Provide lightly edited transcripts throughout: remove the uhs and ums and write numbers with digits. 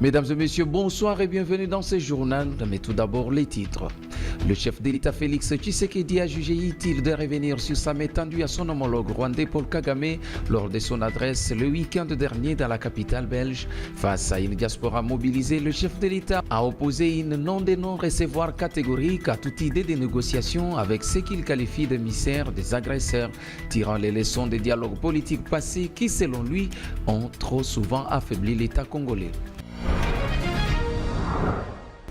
Mesdames et messieurs, bonsoir et bienvenue dans ce journal. Mais tout d'abord, les titres. Le chef de l'État Félix Tshisekedi a jugé utile de revenir sur sa main tendue à son homologue rwandais Paul Kagame lors de son adresse le week-end dernier dans la capitale belge. Face à une diaspora mobilisée, le chef de l'État a opposé une non-recevoir catégorique à toute idée de négociation avec ce qu'il qualifie d'émissaires des agresseurs, tirant les leçons des dialogues politiques passés qui, selon lui, ont trop souvent affaibli l'État congolais.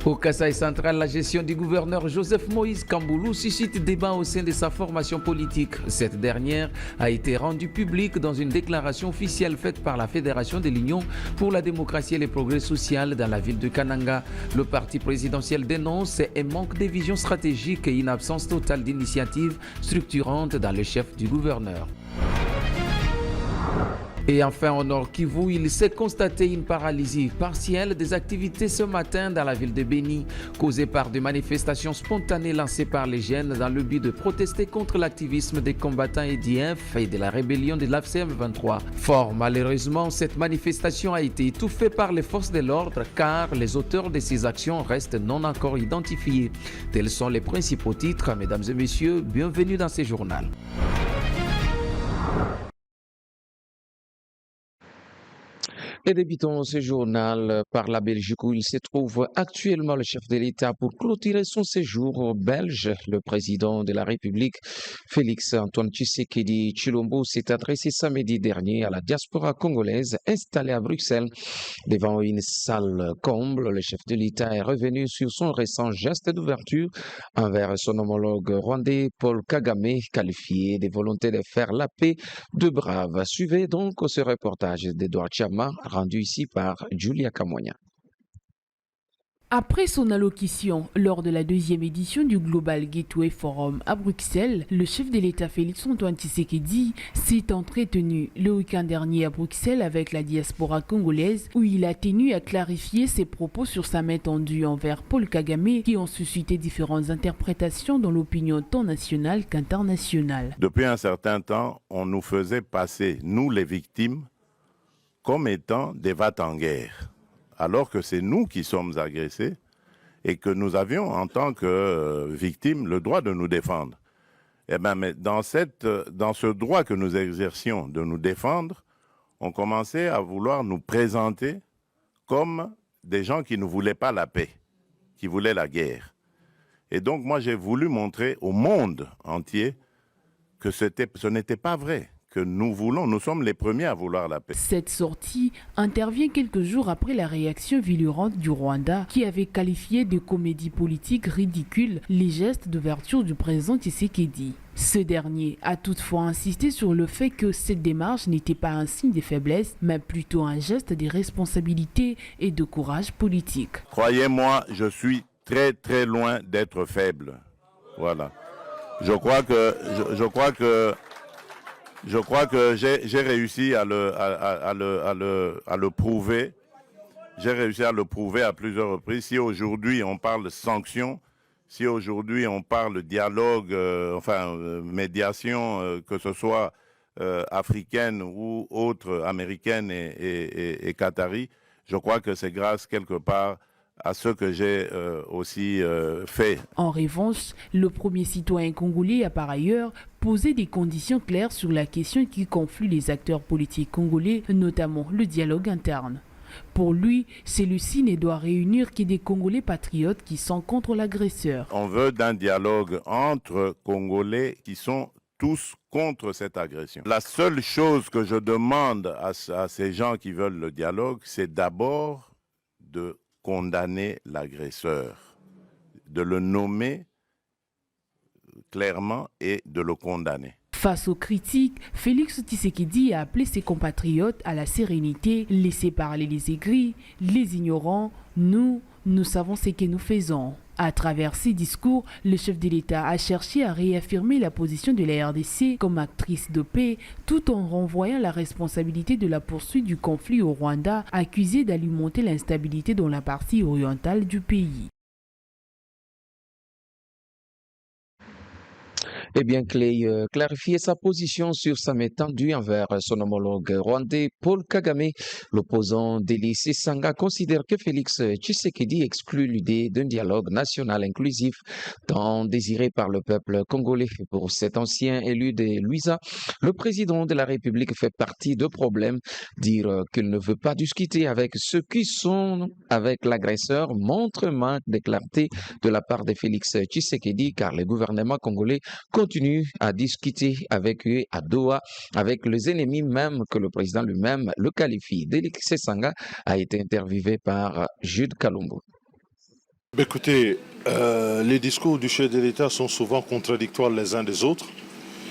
Au Kasaï central, la gestion du gouverneur Joseph Moïse Kamboulou suscite débat au sein de sa formation politique. Cette dernière a été rendue publique dans une déclaration officielle faite par la Fédération de l'Union pour la démocratie et le progrès social dans la ville de Kananga. Le parti présidentiel dénonce un manque de vision stratégique et une absence totale d'initiative structurante dans le chef du gouverneur. Et enfin, au Nord Kivu, il s'est constaté une paralysie partielle des activités ce matin dans la ville de Beni, causée par des manifestations spontanées lancées par les jeunes dans le but de protester contre l'activisme des combattants EDF et de la rébellion de l'AFCM 23. Fort malheureusement, cette manifestation a été étouffée par les forces de l'ordre car les auteurs de ces actions restent non encore identifiés. Tels sont les principaux titres, mesdames et messieurs, bienvenue dans ce journal. Et débutons ce journal par la Belgique où il se trouve actuellement le chef de l'État pour clôturer son séjour belge. Le président de la République, Félix Antoine Tshisekedi Tshilombo, s'est adressé samedi dernier à la diaspora congolaise installée à Bruxelles. Devant une salle comble, le chef de l'État est revenu sur son récent geste d'ouverture envers son homologue rwandais Paul Kagame, qualifié de volonté de faire la paix de brave. Suivez donc ce reportage d'Edouard Chama, rendu ici par Julia Kamonia. Après son allocution lors de la deuxième édition du Global Gateway Forum à Bruxelles, le chef de l'État Félix Antoine Tshisekedi s'est entretenu le week-end dernier à Bruxelles avec la diaspora congolaise où il a tenu à clarifier ses propos sur sa main tendue envers Paul Kagame qui ont suscité différentes interprétations dans l'opinion tant nationale qu'internationale. Depuis un certain temps, on nous faisait passer, nous les victimes, comme étant des va-t-en-guerre. Alors que c'est nous qui sommes agressés et que nous avions, en tant que victimes, le droit de nous défendre. Eh bien, mais dans ce droit que nous exercions de nous défendre, on commençait à vouloir nous présenter comme des gens qui ne voulaient pas la paix, qui voulaient la guerre. Et donc, moi, j'ai voulu montrer au monde entier que ce n'était pas vrai. Que nous sommes les premiers à vouloir la paix. Cette sortie intervient quelques jours après la réaction virulente du Rwanda qui avait qualifié de comédie politique ridicule les gestes d'ouverture du président Tshisekedi. Ce dernier a toutefois insisté sur le fait que cette démarche n'était pas un signe de faiblesse, mais plutôt un geste de responsabilité et de courage politique. Croyez-moi, je suis très très loin d'être faible. Voilà. Je crois que j'ai réussi à le prouver. J'ai réussi à le prouver à plusieurs reprises. Si aujourd'hui on parle sanctions, si aujourd'hui on parle dialogue, médiation, que ce soit africaine ou autre, américaine et qatari, je crois que c'est grâce quelque part à ce que j'ai aussi fait. En revanche, le premier citoyen congolais a par ailleurs posé des conditions claires sur la question qui conflit les acteurs politiques congolais, notamment le dialogue interne. Pour lui, celui-ci ne doit réunir que des Congolais patriotes qui sont contre l'agresseur. On veut d'un dialogue entre Congolais qui sont tous contre cette agression. La seule chose que je demande à ces gens qui veulent le dialogue, c'est d'abord de condamner l'agresseur, de le nommer clairement et de le condamner. Face aux critiques, Félix Tshisekedi a appelé ses compatriotes à la sérénité, laisser parler les aigris, les ignorants. Nous savons ce que nous faisons. À travers ses discours, le chef de l'État a cherché à réaffirmer la position de la RDC comme actrice de paix, tout en renvoyant la responsabilité de la poursuite du conflit au Rwanda, accusé d'alimenter l'instabilité dans la partie orientale du pays. Eh bien, Clay clarifiait sa position sur sa main tendue envers son homologue rwandais Paul Kagame. L'opposant Délice Sanga considère que Félix Tshisekedi exclut l'idée d'un dialogue national inclusif tant désiré par le peuple congolais. Pour cet ancien élu de Luisa, le président de la République fait partie de problèmes. Dire qu'il ne veut pas discuter avec ceux qui sont avec l'agresseur montre un manque de clarté de la part de Félix Tshisekedi car le gouvernement congolais continue à discuter avec eux à Doha, avec les ennemis même que le président lui-même le qualifie. Délix Sanga a été interviewé par Jude Kalumbo. Écoutez, les discours du chef de l'État sont souvent contradictoires les uns des autres.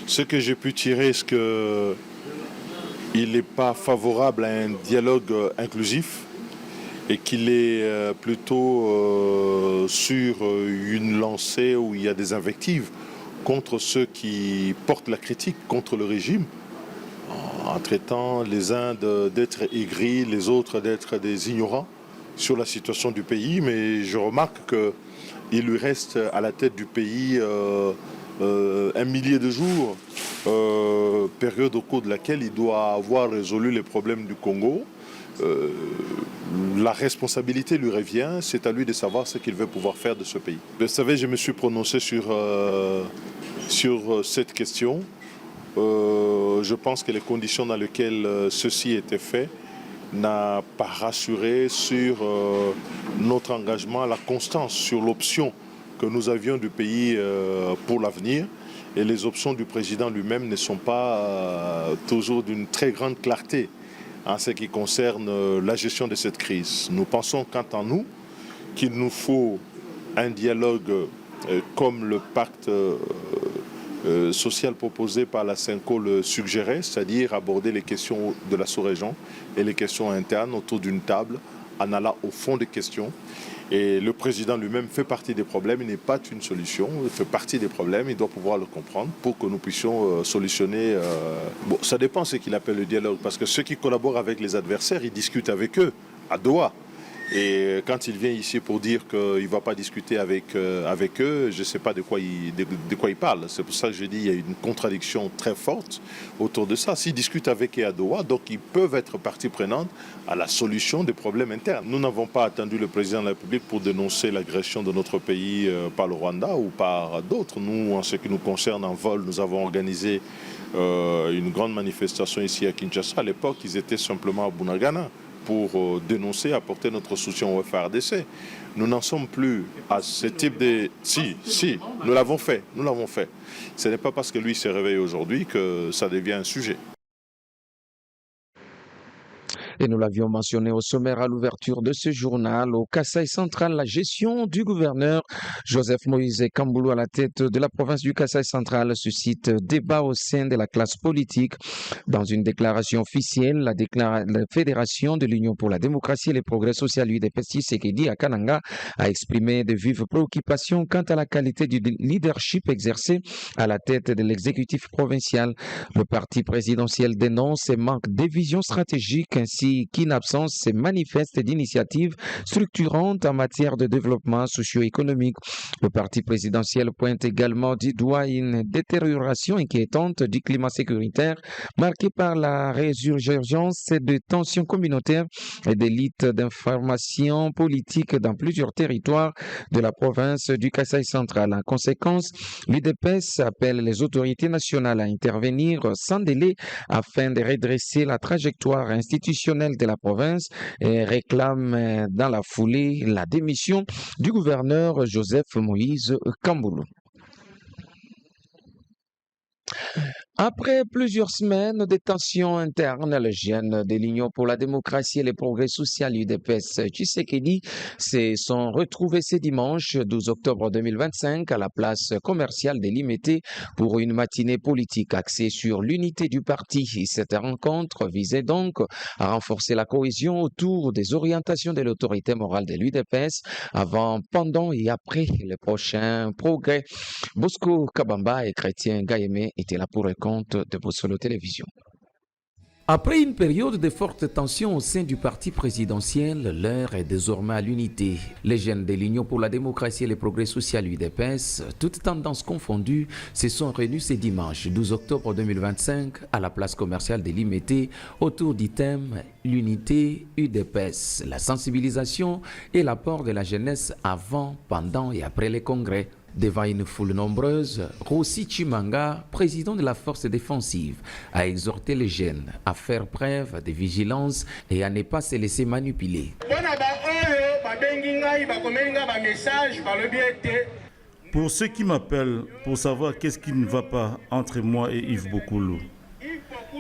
Ce que j'ai pu tirer, c'est qu'il n'est pas favorable à un dialogue inclusif et qu'il est plutôt sur une lancée où il y a des invectives contre ceux qui portent la critique contre le régime, en traitant les uns d'être aigris, les autres d'être des ignorants sur la situation du pays. Mais je remarque qu'il lui reste à la tête du pays 1 millier de jours, période au cours de laquelle il doit avoir résolu les problèmes du Congo. La responsabilité lui revient, c'est à lui de savoir ce qu'il veut pouvoir faire de ce pays. Vous savez, je me suis prononcé sur cette question. Je pense que les conditions dans lesquelles ceci était fait n'a pas rassuré sur notre engagement, la constance sur l'option que nous avions du pays pour l'avenir. Et les options du président lui-même ne sont pas toujours d'une très grande clarté en ce qui concerne la gestion de cette crise. Nous pensons quant à nous qu'il nous faut un dialogue comme le pacte social proposé par la CENCO le suggérait, c'est-à-dire aborder les questions de la sous-région et les questions internes autour d'une table en allant au fond des questions. Et le président lui-même fait partie des problèmes, il n'est pas une solution, il fait partie des problèmes, il doit pouvoir le comprendre pour que nous puissions solutionner. Bon, ça dépend de ce qu'il appelle le dialogue, parce que ceux qui collaborent avec les adversaires, ils discutent avec eux à Doha. Et quand il vient ici pour dire qu'il ne va pas discuter avec eux, je ne sais pas de quoi il parle. C'est pour ça que je dis qu'il y a une contradiction très forte autour de ça. S'ils discutent avec eux à Doha, donc ils peuvent être partie prenante à la solution des problèmes internes. Nous n'avons pas attendu le président de la République pour dénoncer l'agression de notre pays par le Rwanda ou par d'autres. Nous, en ce qui nous concerne en vol, nous avons organisé une grande manifestation ici à Kinshasa. À l'époque, ils étaient simplement à Bunagana pour dénoncer, apporter notre soutien au FARDC. Nous n'en sommes plus à ce type de... Si, nous l'avons fait. Ce n'est pas parce que lui s'est réveillé aujourd'hui que ça devient un sujet. Et nous l'avions mentionné au sommaire à l'ouverture de ce journal, au Kasaï central, la gestion du gouverneur Joseph Moïse Kamboulou à la tête de la province du Kasaï central suscite débat au sein de la classe politique. Dans une déclaration officielle, la Fédération de l'Union pour la démocratie et le progrès social UDPS Tshisekedi à Kananga a exprimé de vives préoccupations quant à la qualité du leadership exercé à la tête de l'exécutif provincial. Le parti présidentiel dénonce ces manques de vision stratégique ainsi qu'une absence se manifeste d'initiatives structurantes en matière de développement socio-économique. Le parti présidentiel pointe également du doigt une détérioration inquiétante du climat sécuritaire marqué par la résurgence de tensions communautaires et d'élites d'information politique dans plusieurs territoires de la province du Kasaï central. En conséquence, l'UDPS appelle les autorités nationales à intervenir sans délai afin de redresser la trajectoire institutionnelle de la province et réclame dans la foulée la démission du gouverneur Joseph Moïse Kamboulou. Après plusieurs semaines de tensions internes, le jeune de l'Union pour la démocratie et le progrès social UDPS Tshisekedi se sont retrouvés ce dimanche 12 octobre 2025 à la place commerciale de Limete pour une matinée politique axée sur l'unité du parti. Cette rencontre visait donc à renforcer la cohésion autour des orientations de l'autorité morale de l'UDPS avant, pendant et après les prochains progrès. Bosco Kabamba et Chrétien Gaïmé étaient là pour le compte de Bossolo Télévision. Après une période de forte tension au sein du parti présidentiel, l'heure est désormais à l'unité. Les jeunes de l'Union pour la démocratie et le progrès social UDPS, toutes tendances confondues, se sont réunis ce dimanche 12 octobre 2025 à la place commerciale de Limete autour du thème l'unité UDPS, la sensibilisation et l'apport de la jeunesse avant, pendant et après les congrès. Devant une foule nombreuse, Rossi Chimanga, président de la force défensive, a exhorté les jeunes à faire preuve de vigilance et à ne pas se laisser manipuler. Pour ceux qui m'appellent pour savoir qu'est-ce qui ne va pas entre moi et Yves Bokoulou,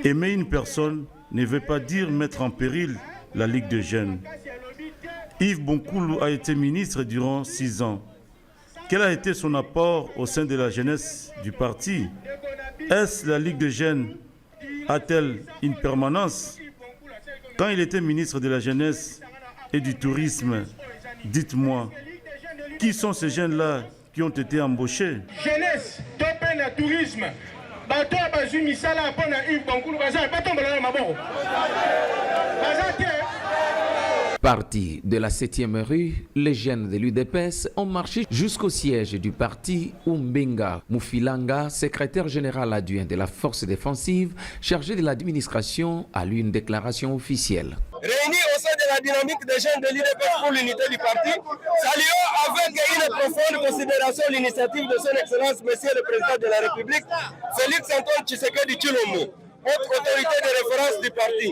aimer une personne ne veut pas dire mettre en péril la Ligue de jeunes. Yves Bokoulou a été ministre durant 6 ans. Quel a été son apport au sein de la jeunesse du parti? Est-ce la Ligue de jeunes? A-t-elle une permanence? Quand il était ministre de la jeunesse et du tourisme, dites-moi, qui sont ces jeunes-là qui ont été embauchés? Jeunesse, tourisme, Parti de la 7e rue, les jeunes de l'UDPS ont marché jusqu'au siège du parti où Mbenga Mufilanga, secrétaire général adjoint de la force défensive, chargé de l'administration, a lu une déclaration officielle. Réunis au sein de la dynamique des jeunes de l'UDPS pour l'unité du parti, saluons avec une profonde considération l'initiative de son Excellence, Monsieur le Président de la République, Félix Antoine Tshisekedi Tshilombo, haute autorité de référence du parti,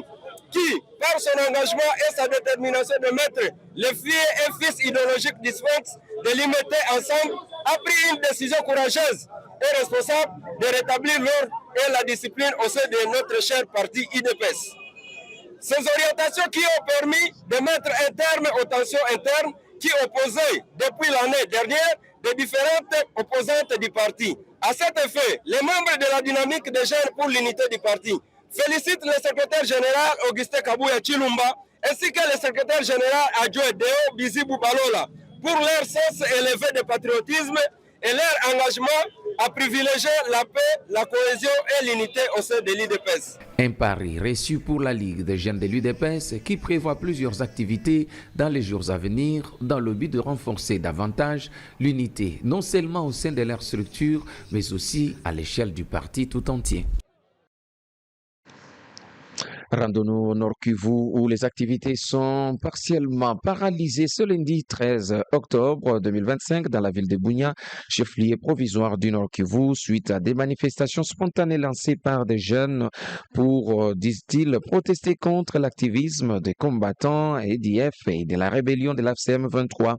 qui, par son engagement et sa détermination de mettre les filles et fils idéologiques du Sphinx de l'imiter ensemble, a pris une décision courageuse et responsable de rétablir l'ordre et la discipline au sein de notre cher parti UDPS. Ces orientations qui ont permis de mettre un terme aux tensions internes qui opposaient depuis l'année dernière les différentes opposantes du parti. À cet effet, les membres de la dynamique des jeunes pour l'unité du parti félicitent le secrétaire général Augustin Kabouya Chilumba ainsi que le secrétaire général adjoint Deo Bizibou Balola pour leur sens élevé de patriotisme et leur engagement à privilégier la paix, la cohésion et l'unité au sein de l'UDPS. Un pari reçu pour la Ligue des jeunes de l'UDPS qui prévoit plusieurs activités dans les jours à venir dans le but de renforcer davantage l'unité, non seulement au sein de leur structure, mais aussi à l'échelle du parti tout entier. Rendons-nous au Nord Kivu où les activités sont partiellement paralysées ce lundi 13 octobre 2025 dans la ville de Bunia, chef-lieu provisoire du Nord Kivu, suite à des manifestations spontanées lancées par des jeunes pour, disent-ils, protester contre l'activisme des combattants EDF et de la rébellion de l'AFCM 23.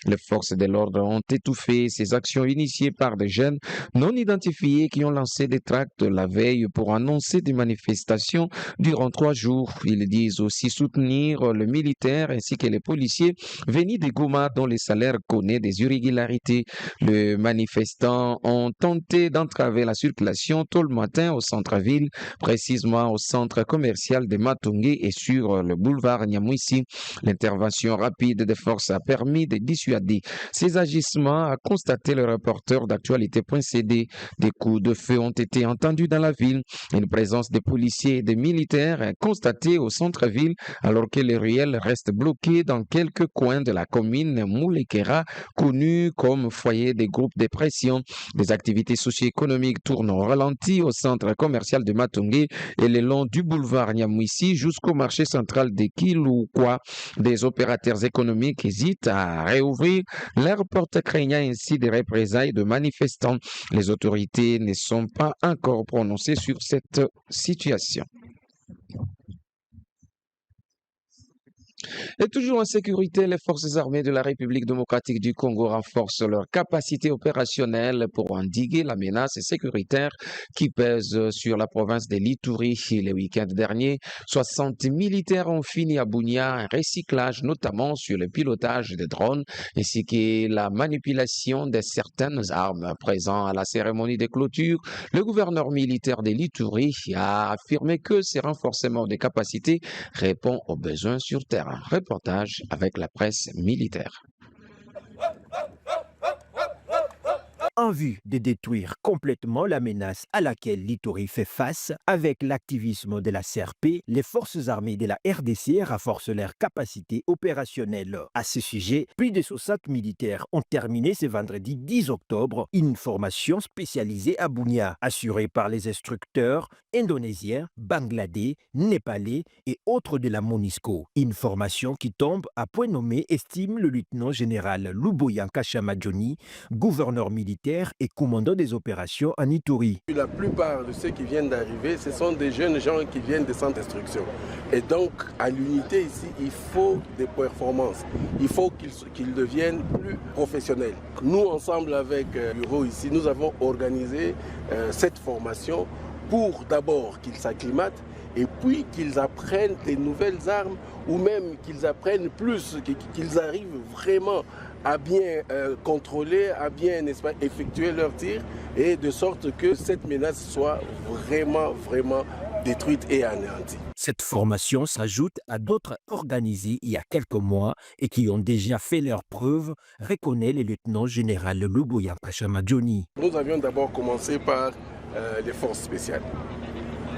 Les forces de l'ordre ont étouffé ces actions initiées par des jeunes non identifiés qui ont lancé des tracts la veille pour annoncer des manifestations durant 3 jours. Ils disent aussi soutenir le militaire ainsi que les policiers venus de Goma dont les salaires connaissent des irrégularités. Les manifestants ont tenté d'entraver la circulation tôt le matin au centre-ville, précisément au centre commercial de Matungé et sur le boulevard Nyamwisi. L'intervention rapide des forces a permis de dissuader ces agissements, a constaté le reporter d'actualité.cd. Des coups de feu ont été entendus dans la ville. Une présence de policiers et de militaires est constatée au centre-ville alors que les ruelles restent bloquées dans quelques coins de la commune Moulekera, connue comme foyer des groupes de pression. Des activités socio-économiques tournent au ralenti au centre commercial de Matungé et le long du boulevard Nyamwisi jusqu'au marché central de Kiloukwa. Des opérateurs économiques hésitent à réouvrir leurs portes craignant ainsi des représailles de manifestants. Les autorités ne sont pas encore prononcées sur cette situation. Et toujours en sécurité, les forces armées de la République démocratique du Congo renforcent leur capacité opérationnelle pour endiguer la menace sécuritaire qui pèse sur la province de l'Ituri. Le week-end dernier, 60 militaires ont fini à Bunia un recyclage, notamment sur le pilotage des drones ainsi que la manipulation de certaines armes. Présent à la cérémonie de clôture, le gouverneur militaire de l'Ituri a affirmé que ces renforcements de capacités répondent aux besoins sur terrain. Reportage avec la presse militaire. en vue de détruire complètement la menace à laquelle l'Ituri fait face. Avec l'activisme de la CRP, les forces armées de la RDC renforcent leurs capacités opérationnelles. À ce sujet, plus de 60 militaires ont terminé ce vendredi 10 octobre une formation spécialisée à Bunia, assurée par les instructeurs indonésiens, bangladais, népalais et autres de la MONUSCO. Une formation qui tombe à point nommé, estime le lieutenant-général Luboyanka Chamadjoni, gouverneur militaire et commandant des opérations en Ituri. La plupart de ceux qui viennent d'arriver, ce sont des jeunes gens qui viennent des centres d'instruction. Et donc, à l'unité ici, il faut des performances. Il faut qu'ils deviennent plus professionnels. Nous, ensemble avec Bureau ici, nous avons organisé cette formation pour d'abord qu'ils s'acclimatent et puis qu'ils apprennent des nouvelles armes ou même qu'ils apprennent plus, qu'ils arrivent vraiment à bien contrôler, à bien, n'est-ce pas, effectuer leurs tirs et de sorte que cette menace soit vraiment détruite et anéantie. Cette formation s'ajoute à d'autres organisées il y a quelques mois et qui ont déjà fait leurs preuves, reconnaît le lieutenant-général Luboyanka Chamadjoni. Nous avions d'abord commencé par les forces spéciales.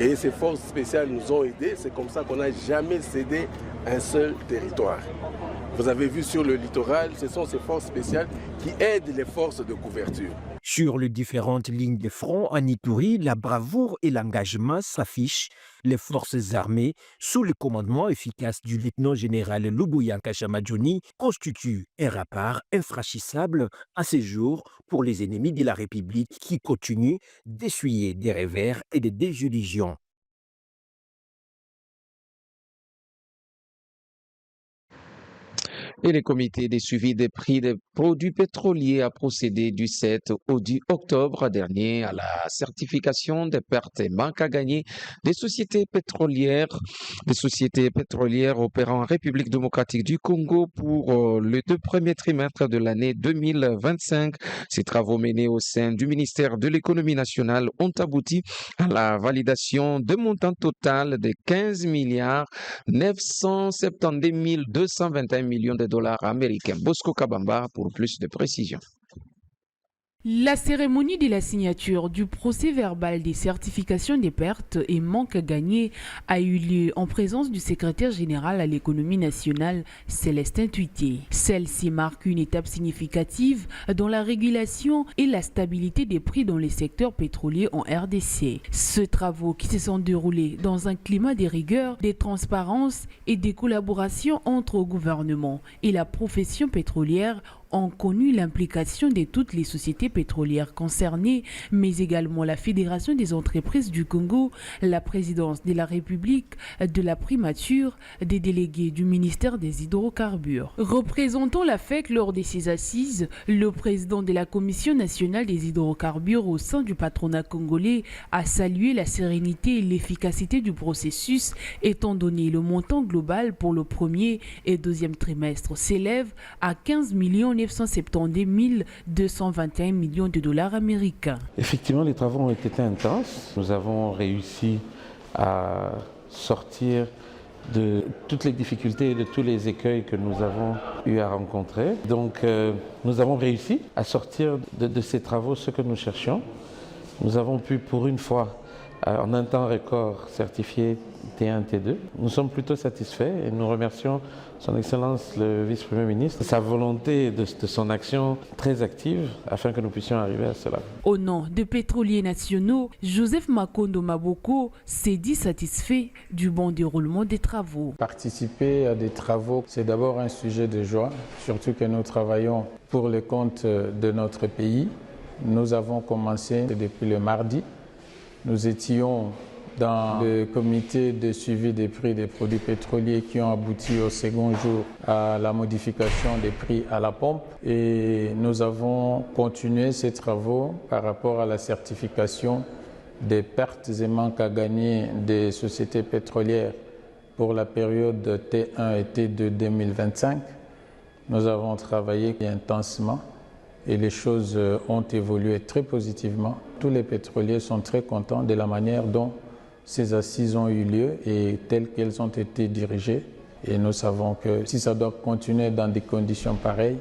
Et ces forces spéciales nous ont aidés. C'est comme ça qu'on n'a jamais cédé un seul territoire. Vous avez vu sur le littoral, ce sont ces forces spéciales qui aident les forces de couverture. Sur les différentes lignes de front en Ituri, la bravoure et l'engagement s'affichent. Les forces armées, sous le commandement efficace du lieutenant-général Luboyanka Chamadjoni, constituent un rempart infranchissable à ce jour pour les ennemis de la République qui continuent d'essuyer des revers et des désillusions. Et le comité de suivi des prix des produits pétroliers a procédé du 7 au 10 octobre dernier à la certification des pertes et manques à gagner des sociétés pétrolières opérant en République démocratique du Congo pour les 2 premiers trimestres de l'année 2025. Ces travaux menés au sein du ministère de l'économie nationale ont abouti à la validation de montant total de 15 milliards 972 221 millions de dollars américains. Bosco Kabamba pour plus de précisions. La cérémonie de la signature du procès verbal des certifications des pertes et manques à gagner a eu lieu en présence du secrétaire général à l'économie nationale, Célestin Tuité. Celle-ci marque une étape significative dans la régulation et la stabilité des prix dans les secteurs pétroliers en RDC. Ces travaux qui se sont déroulés dans un climat de rigueur, de transparence et de collaboration entre le gouvernement et la profession pétrolière ont connu l'implication de toutes les sociétés pétrolières concernées, mais également la Fédération des entreprises du Congo, la présidence de la République, de la primature, des délégués du ministère des hydrocarbures. Représentant la FEC lors de ces assises, le président de la Commission nationale des hydrocarbures au sein du patronat congolais a salué la sérénité et l'efficacité du processus, étant donné le montant global pour le premier et deuxième trimestre s'élève à 15 972 221 millions de dollars américains. Effectivement, les travaux ont été intenses. Nous avons réussi à sortir de toutes les difficultés et de tous les écueils que nous avons eu à rencontrer. Donc, nous avons réussi à sortir de ces travaux ce que nous cherchions. Nous avons pu, pour une fois, en un temps record, certifier T1, T2. Nous sommes plutôt satisfaits et nous remercions Son Excellence le Vice-Premier ministre, sa volonté de son action très active afin que nous puissions arriver à cela. Au nom des pétroliers nationaux, Joseph Makondo Maboko s'est dit satisfait du bon déroulement des travaux. Participer à des travaux, c'est d'abord un sujet de joie, surtout que nous travaillons pour le compte de notre pays. Nous avons commencé depuis le mardi. Nous étions dans le comité de suivi des prix des produits pétroliers qui ont abouti au second jour à la modification des prix à la pompe. Et nous avons continué ces travaux par rapport à la certification des pertes et manques à gagner des sociétés pétrolières pour la période T1 et T2 2025. Nous avons travaillé intensément et les choses ont évolué très positivement. Tous les pétroliers sont très contents de la manière dont ces assises ont eu lieu et telles qu'elles ont été dirigées. Et nous savons que si ça doit continuer dans des conditions pareilles,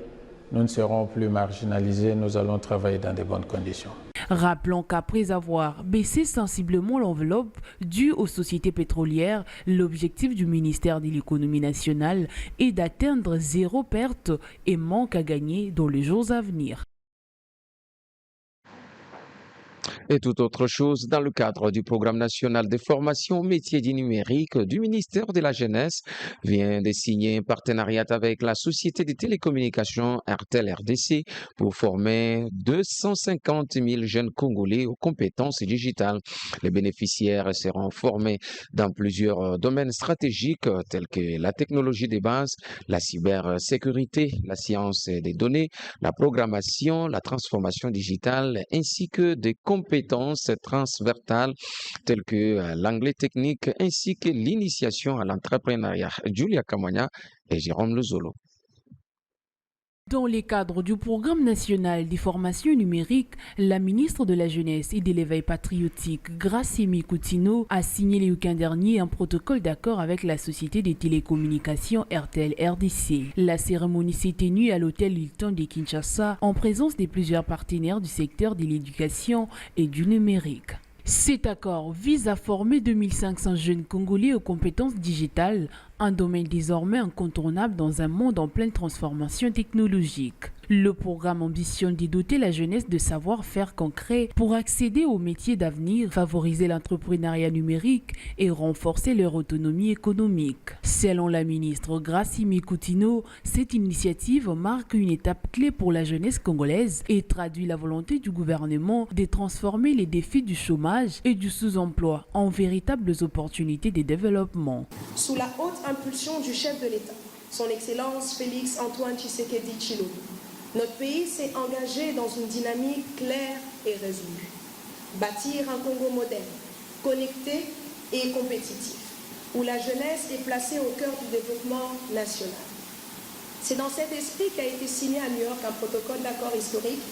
nous ne serons plus marginalisés, nous allons travailler dans de bonnes conditions. Rappelons qu'après avoir baissé sensiblement l'enveloppe due aux sociétés pétrolières, l'objectif du ministère de l'économie nationale est d'atteindre 0 perte et manque à gagner dans les jours à venir. Et toute autre chose, dans le cadre du programme national de formation au métier du numérique du ministère de la Jeunesse, vient de signer un partenariat avec la société de télécommunications RTL RDC pour former 250 000 jeunes Congolais aux compétences digitales. Les bénéficiaires seront formés dans plusieurs domaines stratégiques tels que la technologie de base, la cybersécurité, la science des données, la programmation, la transformation digitale ainsi que des compétences transversales telles que l'anglais technique ainsi que l'initiation à l'entrepreneuriat. Julia Kamanya et Jérôme Lozolo. Dans le cadre du programme national des formations numériques, la ministre de la Jeunesse et de l'Éveil patriotique, Grassimi Coutinho, a signé le week-end dernier un protocole d'accord avec la société des télécommunications RTL RDC. La cérémonie s'est tenue à l'hôtel Hilton de Kinshasa en présence de plusieurs partenaires du secteur de l'éducation et du numérique. Cet accord vise à former 2500 jeunes Congolais aux compétences digitales, un domaine désormais incontournable dans un monde en pleine transformation technologique. Le programme ambitionne de doter la jeunesse de savoir-faire concrets pour accéder aux métiers d'avenir, favoriser l'entrepreneuriat numérique et renforcer leur autonomie économique. Selon la ministre Grassimi Coutinho, cette initiative marque une étape clé pour la jeunesse congolaise et traduit la volonté du gouvernement de transformer les défis du chômage et du sous-emploi en véritables opportunités de développement. Sous la haute impulsion du chef de l'État, son Excellence Félix Antoine Tshisekedi Tshilombo, notre pays s'est engagé dans une dynamique claire et résolue. Bâtir un Congo moderne, connecté et compétitif, où la jeunesse est placée au cœur du développement national. C'est dans cet esprit qu'a été signé à New York un protocole d'accord historique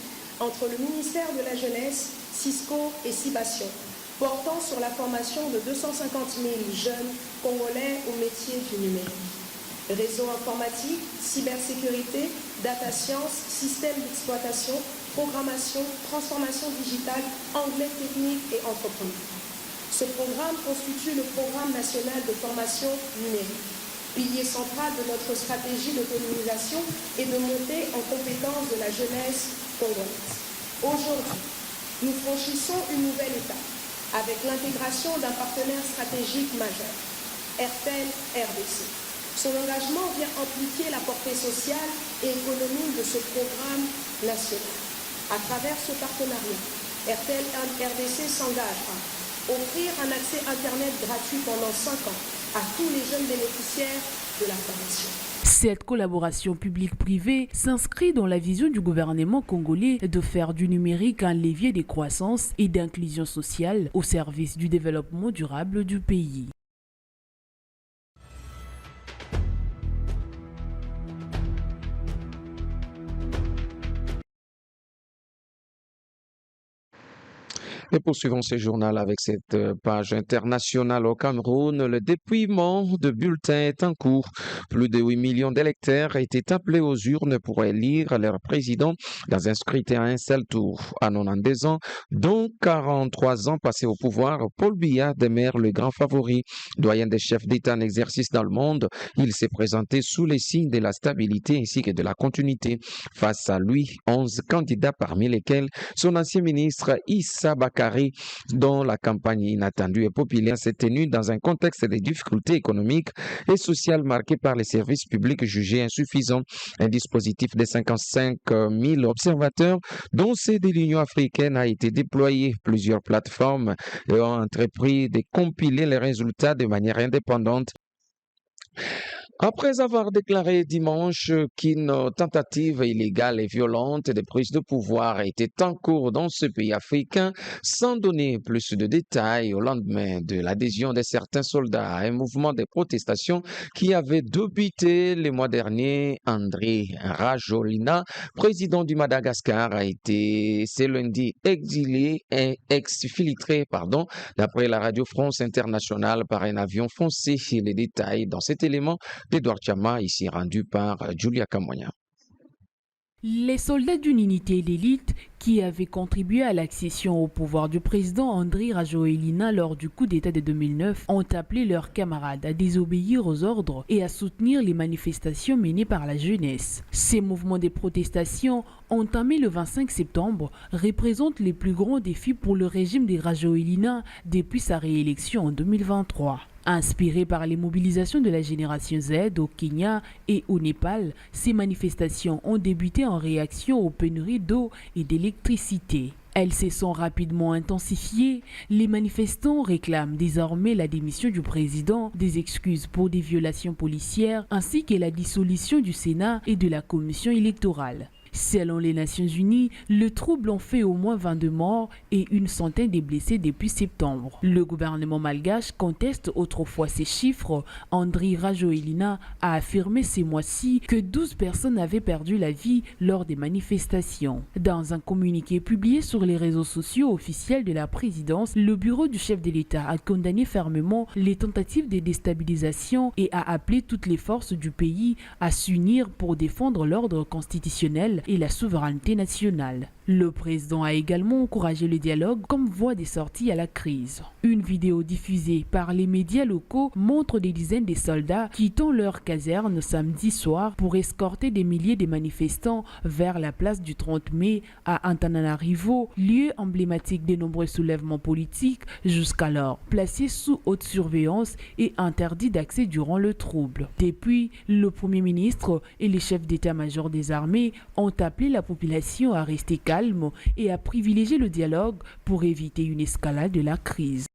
entre le ministère de la Jeunesse, Cisco et Cibation, portant sur la formation de 250 000 jeunes Congolais au métier du numérique. Réseau informatique, cybersécurité, data science, système d'exploitation, programmation, transformation digitale, anglais technique et entrepreneur. Ce programme constitue le programme national de formation numérique, pilier central de notre stratégie d'autonomisation et de montée en compétences de la jeunesse congolaise. Aujourd'hui, nous franchissons une nouvelle étape avec l'intégration d'un partenaire stratégique majeur, RTL RDC. Son engagement vient amplifier la portée sociale et économique de ce programme national. À travers ce partenariat, RTL RDC s'engage à offrir un accès Internet gratuit pendant 5 ans à tous les jeunes bénéficiaires de la formation. Cette collaboration publique-privée s'inscrit dans la vision du gouvernement congolais de faire du numérique un levier de croissance et d'inclusion sociale au service du développement durable du pays. Et poursuivons ce journal avec cette page internationale au Cameroun. Le dépouillement de bulletins est en cours. Plus de 8 millions d'électeurs étaient appelés aux urnes pour élire leur président dans un scrutin à un seul tour. À 92 ans, dont 43 ans passés au pouvoir, Paul Biya demeure le grand favori. Doyen des chefs d'État en exercice dans le monde, il s'est présenté sous les signes de la stabilité ainsi que de la continuité. Face à lui, 11 candidats parmi lesquels son ancien ministre Issa Bakari, dont la campagne inattendue et populaire s'est tenue dans un contexte de difficultés économiques et sociales marqué par les services publics jugés insuffisants. Un dispositif de 55 000 observateurs, dont ceux de l'Union africaine, a été déployé. Plusieurs plateformes ont entrepris de compiler les résultats de manière indépendante. Après avoir déclaré dimanche qu'une tentative illégale et violente de prise de pouvoir était en cours dans ce pays africain, sans donner plus de détails au lendemain de l'adhésion de certains soldats à un mouvement de protestation qui avait débuté le mois dernier, André Rajolina, président du Madagascar, a été ce lundi exilé et exfiltré, d'après la Radio France Internationale, par un avion foncé. Les détails dans cet élément d'Edouard Chama, ici rendu par Julia Kamoya. Les soldats d'une unité d'élite qui avaient contribué à l'accession au pouvoir du président Andry Rajoelina lors du coup d'État de 2009 ont appelé leurs camarades à désobéir aux ordres et à soutenir les manifestations menées par la jeunesse. Ces mouvements de protestation entamés le 25 septembre représentent les plus grands défis pour le régime de Rajoelina depuis sa réélection en 2023. Inspirées par les mobilisations de la génération Z au Kenya et au Népal, ces manifestations ont débuté en réaction aux pénuries d'eau et d'électricité. Elles se sont rapidement intensifiées. Les manifestants réclament désormais la démission du président, des excuses pour des violations policières, ainsi que la dissolution du Sénat et de la commission électorale. Selon les Nations Unies, le trouble en fait au moins 22 morts et une centaine de blessés depuis septembre. Le gouvernement malgache conteste autrefois ces chiffres. Andry Rajoelina a affirmé ces mois-ci que 12 personnes avaient perdu la vie lors des manifestations. Dans un communiqué publié sur les réseaux sociaux officiels de la présidence, le bureau du chef de l'État a condamné fermement les tentatives de déstabilisation et a appelé toutes les forces du pays à s'unir pour défendre l'ordre constitutionnel et la souveraineté nationale. Le président a également encouragé le dialogue comme voie de sortie à la crise. Une vidéo diffusée par les médias locaux montre des dizaines de soldats quittant leur caserne samedi soir pour escorter des milliers de manifestants vers la place du 30 mai à Antananarivo, lieu emblématique de nombreux soulèvements politiques jusqu'alors placés sous haute surveillance et interdits d'accès durant le trouble. Depuis, le Premier ministre et les chefs d'état-major des armées ont appelé la population à rester calme et à privilégier le dialogue pour éviter une escalade de la crise.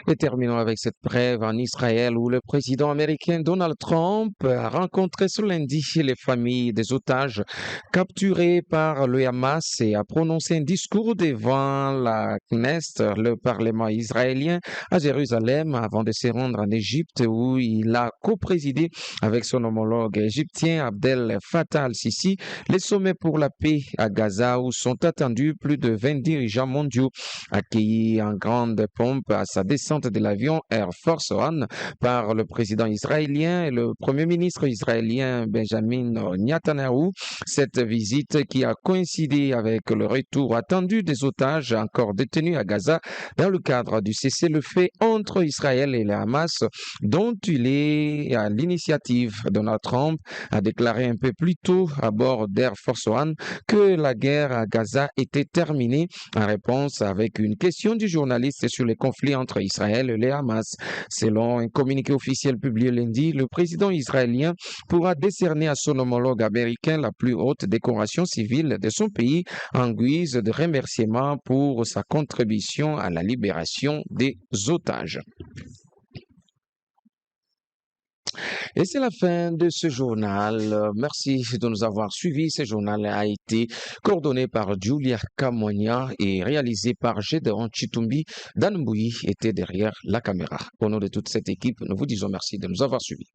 Et terminons avec cette brève en Israël où le président américain Donald Trump a rencontré ce lundi les familles des otages capturés par le Hamas et a prononcé un discours devant la Knesset, le Parlement israélien, à Jérusalem avant de se rendre en Égypte où il a coprésidé avec son homologue égyptien Abdel Fattah al-Sisi les sommets pour la paix à Gaza où sont attendus plus de 20 dirigeants mondiaux accueillis en grande pompe à sa descente de l'avion Air Force One par le président israélien et le premier ministre israélien Benjamin Netanyahu. Cette visite qui a coïncidé avec le retour attendu des otages encore détenus à Gaza dans le cadre du cessez-le-feu entre Israël et le Hamas dont il est à l'initiative. Donald Trump a déclaré un peu plus tôt à bord d'Air Force One que la guerre à Gaza était terminée en réponse avec une question du journaliste sur les conflits entre Israël et le Hamas. Selon un communiqué officiel publié lundi, le président israélien pourra décerner à son homologue américain la plus haute décoration civile de son pays en guise de remerciement pour sa contribution à la libération des otages. Et c'est la fin de ce journal. Merci de nous avoir suivis. Ce journal a été coordonné par Julia Kamonia et réalisé par Gédéon Chitumbi. Dan Mbouyi était derrière la caméra. Au nom de toute cette équipe, nous vous disons merci de nous avoir suivis.